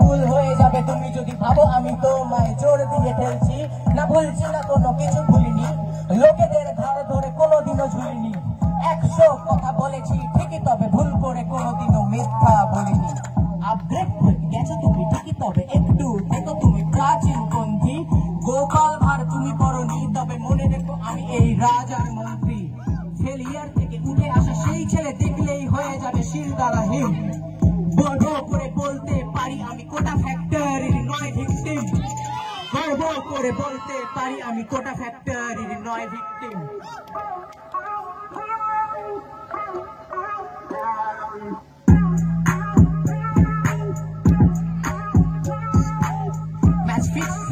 ভুল হয়ে যাবে তুমি যদি ভাবো আমি তোমায় জোর দিয়ে ঠেলছি। না ভুলছি না, কোনো কিছু ভুলিনি, লোকেদের ঘাড় ধরে কোনোদিনও ঝুলিনি। 100 কথা বলেছি ঠিকই, তবে ভুল করে কোনোদিনও মিথ্যা বলিনি। আপগ্রেড হয়ে গেছো তুমি ঠিকই, তবে একটু দেখো তুমি প্রাচীন পন্থী। গোপাল ভাঁড় তুমি করনি, তবে মনে রেখো আমি এই রাজার মন্ত্রী। ফেলিয়ার থেকে উঠে আসা সেই ছেলে দেখলেই হয়ে যাবে শিরদাঁড়াহীন। গর্ব করে বলতে পারি আমি কোটা ফ্যাক্টরির নয় ভিকটিম। গর্ব করে বলতে পারি আমি কোটা ফ্যাক্টরির নয় victim. Match fixed,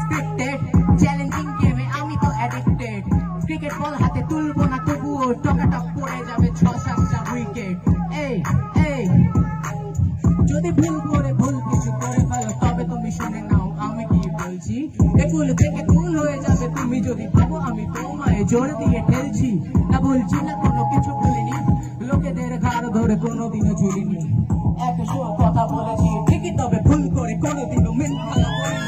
scripted, challenging গেমে আমি তো অ্যাডিক্টেড। ক্রিকেট বল হাতে তুলবো না, তবুও টকাটক পড়ে যাবে 6-7টা উইকেট। এই যদি ভুল করে ভুল কিছু করে ফেলো, তবে তুমি শুনে নাও আমি কি বলছি। এগুলো থেকে ভুল হয়ে যাবে তুমি যদি ভাবো আমি তোমায় জোর দিয়ে ঠেলছি। না বলছি না, কোনো কিছু বলিনি, লোকেদের ঘাড় ধরে কোনোদিনও ঝুলিনি। 100 কথা বলেছি ঠিকই, তবে ভুল করে কোনোদিনও মিথ্যা বলিনি।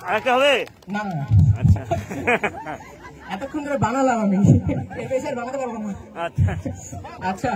আরেকটা হবে না আচ্ছা এতক্ষণ ধরে বানালাম আমি, এর বেশি আর বানাতে পারবো না। আচ্ছা আচ্ছা